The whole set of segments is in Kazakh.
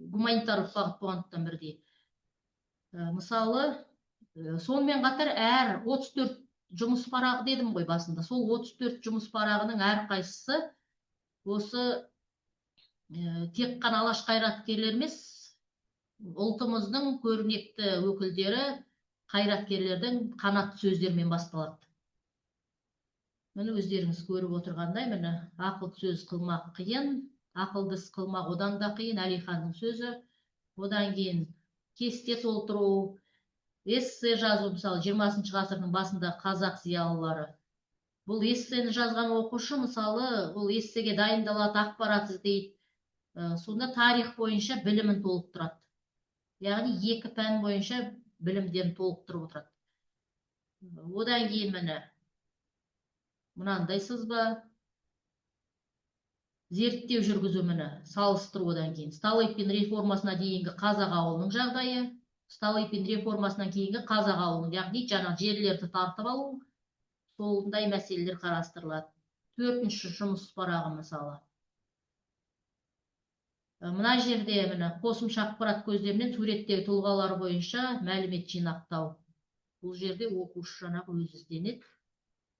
гуманитарлық бағыт болғандықтан бірдей. Мысалы, сонымен қатар әр 34 жұмыс парағы дедім ғой басында. Сол 34 жұмыс парағының әрқайсысы осы тек қана алаш қайраткерлер емес, ұлтымыздың көрнекті өкілдері, қайраткерлердің қанат сөздермен басталады. Міне өздеріңіз көріп отырғандай, міне ақыл сөз қылмақ қиын, ақылды іс қылмақ одан да қиын, Әлиханның сөзі. Одан кейін кесте толтыру, эссе жазу, мысалы 20 ғасырдың басында қазақ зиялылары. Бұл эссені жазған оқушы, мысалы, бұл эссеге дайындалады, ақпарат іздейді. Сонда тарих бойынша білімін толықтырады. Яғни екі пән бойынша білімдерін толықтырып отырады. Одан кейін міне мынандай сызба, зерттеу жүргізу, міне салыстыру. Одан кейін Столыпин реформасына дейінгі қазақ ауылының жағдайы, Столыпин реформасынан кейінгі қазақ ауылының, яғни жаңа жерлерді тартып алу, сондай мәселелер қарастырылады. 4-ші жұмыс парағы мысалы. Мына жерде міне қосымша ақпарат көздерінен суреттегі тұлғалар бойынша мәлімет жинақтау. Бұл жерде оқушы жаңағы өзі ізденеді,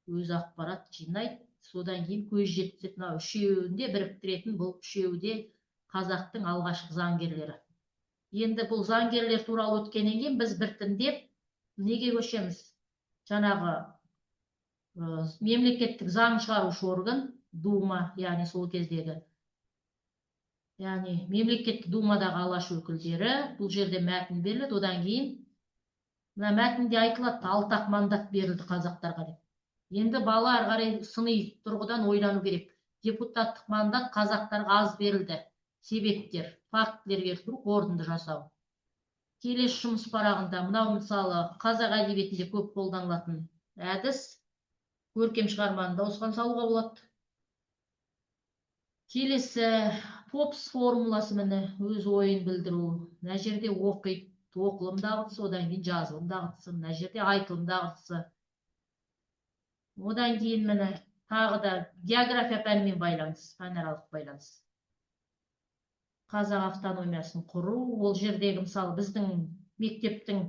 өз ақпарат жинайды. Содан кейін көз жеткізеді. Мынау үшеуінде біріктіретін, бұл үшеуі де қазақтың алғашқы заңгерлері. Енді бұл заңгерлер туралы өткеннен кейін біз біртіндеп неге көшеміз? Жаңағы мемлекеттік заң шығарушы орган, Дума, яғни сол кездегі. Яғни мемлекеттік Думадағы алаш өкілдері, бұл жерде мәтін беріледі. Одан кейін мына мәтінде айтылады, 6 мандат берілді қазақтарға деп. Енді бала ары қарай сыни тұрғыдан ойлану керек. Депутаттық мандат қазақтарға аз берілді. Себептер, фактілер келтіру, қорытынды жасау. Келесі жұмыс парағында мынау мысалы қазақ әдебиетінде көп қолданылатын әдіс, көркем шығарманы дауысқан салуға болады. Келесі Попс формуласы, міне өз ойын білдіру. Мына жерде оқиды, оқылым дағдысы, одан кейін жазылым дағдысы, мына жерде айтылым дағдысы. Одан кейін міне тағы да география пәнімен байланыс, пәнаралық байланыс. Қазақ автономиясын құру, ол жердегі мысалы біздің мектептің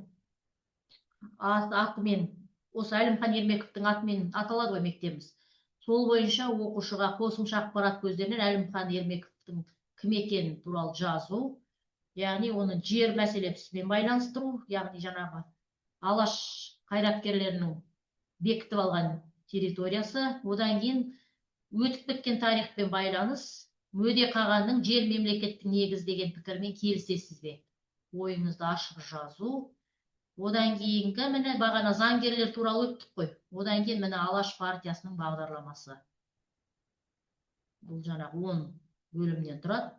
атымен, осы Әлімхан Ермековтің атымен аталады ғой мектебіміз. Сол бойынша оқушыға қосымша ақпарат көздерінен Әлімхан Ермековтің кім екені туралы жазу, яғни оның жер мәселесімен байланыстыру, яғни жаңағы алаш қайраткерлерінің бекітіп алған территориясы. Одан кейін өтіп кеткен тарихпен байланыс, Мөде Қағанның жер мемлекеттің негіз деген пікірмен келісесіз бе? Ойыңызды ашып жазу. Одан кейінгі міне бағана заңгерлер туралы өттік қой. Одан кейін міне Алаш партиясының бағдарламасы. Бұл жаңағы 10 бөлімнен тұрады.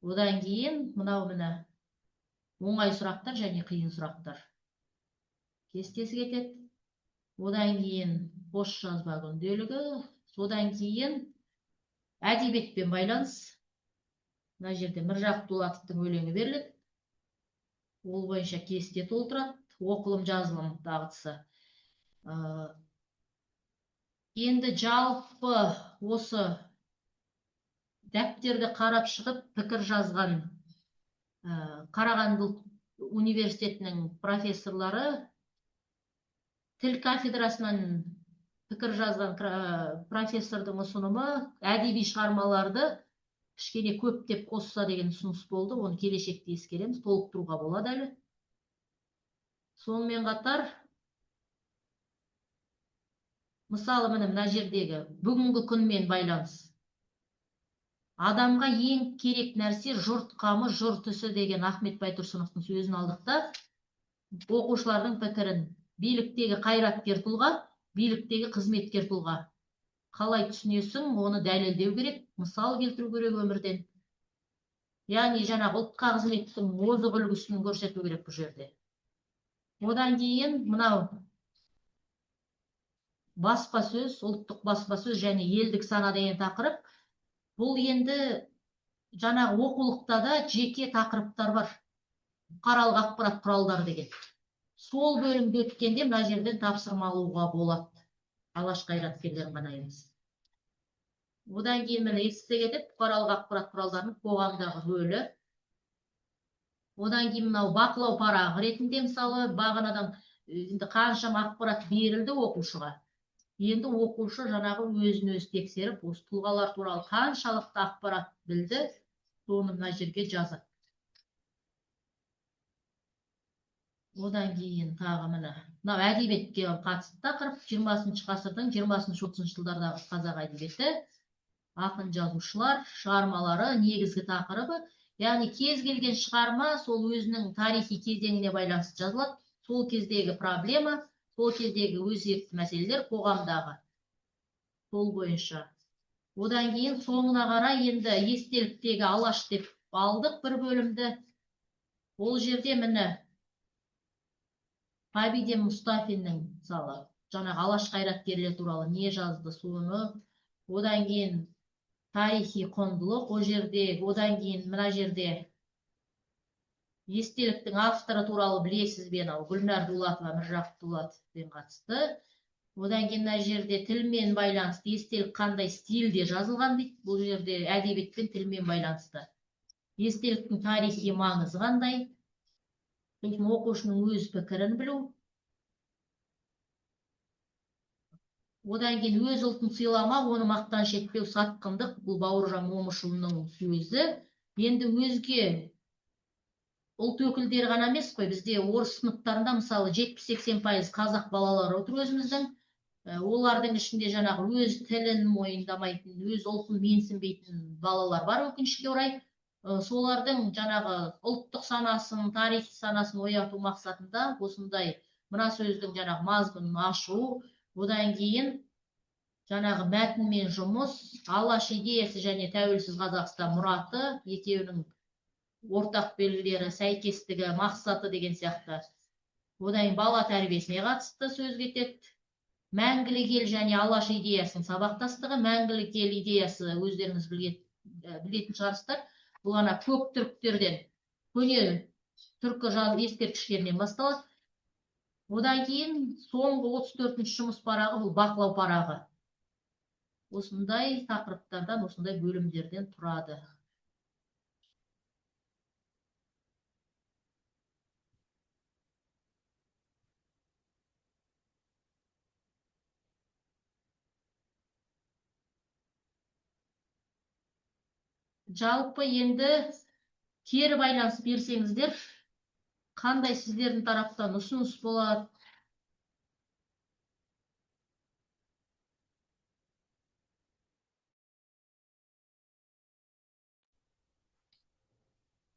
Одан кейін мынау міне оңай сұрақтар және қиын сұрақтар кестесі кетеді. Одан кейін бос жазба күнделігі. Содан кейін әдебиетпен байланыс. Мына жерде Міржақып Дулатовтың өлеңі беріледі. Ол бойынша кесте толтырады. Оқылым жазылым дағдысы. Енді жалпы осы дәптерді қарап шығып пікір жазған Қарағанды университетінің профессорлары, тіл кафедрасынан пікір жазған профессордың ұсынымы әдеби шығармаларды кішкене көптеп қосса деген ұсыныс болды. Оны келешекте ескереміз, толықтыруға болады әлі. Сонымен қатар мысалы мына жердегі бүгінгі күнмен байланыс. Адамға ең керек нәрсе жұрт қамы, жұрт ісі деген Ахмет Байтұрсыновтың сөзін алдық та, оқушылардың пікірін биліктегі қайраткер тұлға, биліктегі қызметкер тұлға. Қалай түсінесің, оны дәлелдеу керек, мысал келтіру керек өмірден. Яғни жаңағы ұлтқа қызметтің озық үлгісін көрсету керек бұл жерде. Одан кейін мынау баспасөз, ұлттық баспасөз және елдік сана деген тақырып. Бұл енді жаңағы оқулықта да жеке тақырыптар бар. Бұқаралық ақпарат құралдары деген. Сол бөлімде өткенде мына жерден тапсырма алуға болады. Алаш қайраткерлерін ғана емес. Одан кейін міне эссе кетеді, бұқаралық ақпарат құралдарының қоғамдағы рөлі. Одан кейін мынау бақылау парағы ретінде мысалы бағанадан енді қаншама ақпарат берілді оқушыға. Енді оқушы жаңағы өзін өзі тексеріп, осы тұлғалар туралы қаншалықты ақпарат білді, соны мына жерге жазады. Одан кейін тағы мына әдебиетке қатысты тақырып 20 ғасырдың 20-30 жылдардағы қазақ әдебиеті, ақын жазушылар шығармалары негізгі тақырыбы, яғни кез келген шығарма сол өзінің тарихи кезеңіне байланысты жазылады. Сол кездегі проблема, сол кездегі өзекті мәселелер қоғамдағы. Сол бойынша. Одан кейін соңына қарай енді естеліктегі Алаш деп алдық бір бөлімді. Ол жерде міне Ғабиден Мұстафиннің мысалы жаңағы алаш қайраткерлер туралы не жазды соны, одан кейін тарихи құндылық, о жерде, одан кейін мына жерде естеліктің авторы туралы білесіз бе, Гүлнар Дулатова, Міржақып Дулатовпен қатысты. Одан кейін мына жерде тілмен байланысты, естелік қандай стильде жазылған дейді. Бұл жерде әдебиетпен тілмен байланысты. Естеліктің тарихи маңызы қандай? Оқушының өз пікірін білу. Одан кейін өз ұлтын сыйламақ, оны мақтаныш етпеу, сатқындық, бұл Бауыржан Момышұлының сөзі. Енді өзге ұлт өкілдері ғана емес қой, бізде орыс сыныптарында мысалы 70-80% қазақ балалары отыр өзіміздің. Олардың ішінде жаңағы өз тілін мойындамайтын, өз ұлтын менсінбейтін балалар бар, өкінішке орай. Солардың жаңағы ұлттық санасын, тарихи санасын ояту мақсатында осындай мына сөздің жаңағы мазмұнын ашу, одан кейін жаңағы мәтінмен жұмыс, алаш идеясы және тәуелсіз Қазақстан мұраты, екеуінің ортақ белгілері, сәйкестігі, мақсаты деген сияқты. Одан кейін бала тәрбиесіне қатысты сөз кетеді. Мәңгілік ел және алаш идеясының сабақтастығы. Мәңгілік ел идеясы өздеріңіз білетін шығарсыздар. Бұл ана көк түріктерден, көне түркі ескерткіштерінен басталады. Одан кейін соңғы 34-ші жұмыс парағы, бұл бақылау парағы. Осындай тақырыптардан, осындай бөлімдерден тұрады. Жалпы енді кері байланыс берсеңіздер, қандай сіздердің тараптан ұсыныс болады?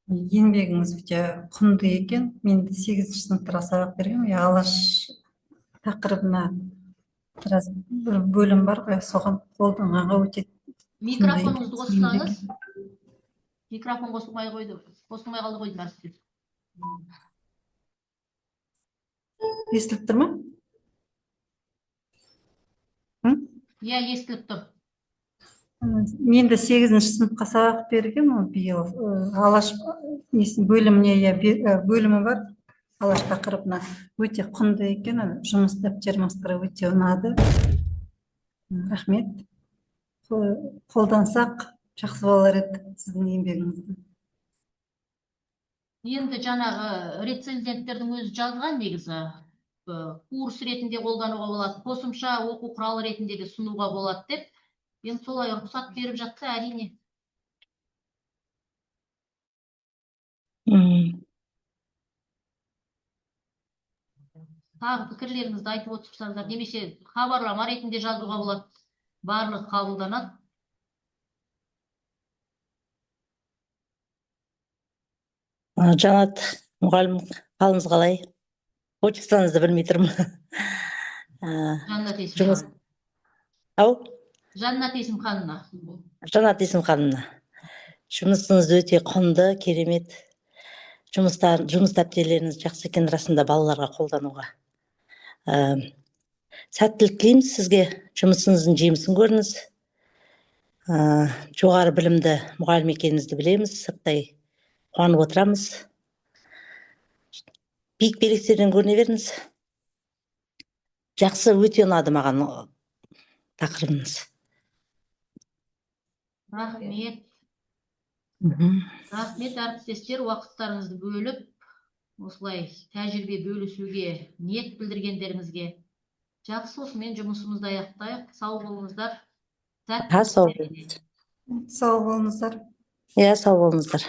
Еңбегіңіз өте құнды екен. Мен 8-ші сыныпта сабақ бергенмін. Алаш тақырыбына біраз бір бөлім бар ғой, соған қолданғанға өте Микрофоныңызды қоссаңыз. Микрофон қосылмай қойды. Қосылмай қалды ғой деймін. Естіліп тұр ма? Иә, естіліп тұр. Мен де 8-ші сыныпқа сабақ берген, биыл алаш бөліміне бөлімі бар. Алаш тақырыбына өте құнды екен. Жұмыс дәптерімізге өте ұнады. Рахмет. Қолдансақ жақсы болар еді сіздің еңбегіңізді. Енді жаңағы рецензенттердің өзі жазған негізі. Курс ретінде қолдануға болады, қосымша оқу құралы ретінде де сұнуға болады деп. Енді солай рұқсат беріп жатса, әрине. Тағы пікірлеріңізді айтып отырсаңыздар, немесе хабарлама ретінде жазуға болады. Барлық қабылданады. Жанат мұғалім, қалыңыз қалай? Почтаңызды білмей тұрмын. Жаннат Есімханова. Ау? Жаннат Есімханова. Жанат Есімханова. Жұмысыңыз өте құнды, керемет. Жұмыс дәптерлеріңіз жақсы екен, расында балаларға қолдануға. Сәттілік тілейміз сізге, жұмысыңыздың жемісін көріңіз. Жоғары білімді мұғалім екеніңізді білеміз, сырттай қуанып отырамыз. Биік белестерден көріне беріңіз. Жақсы, өте ұнады маған тақырыбыңыз. Рахмет. Рахмет әріптестер, уақыттарыңызды бөліп, осылай тәжірибе бөлісуге ниет білдіргендеріңізге. Жақсы, осымен жұмысымызды аяқтайық. Сау болыңыздар. Сәттілік Сау тілеймін. болыңыздар. Сау болыңыздар. Иә, сау болыңыздар.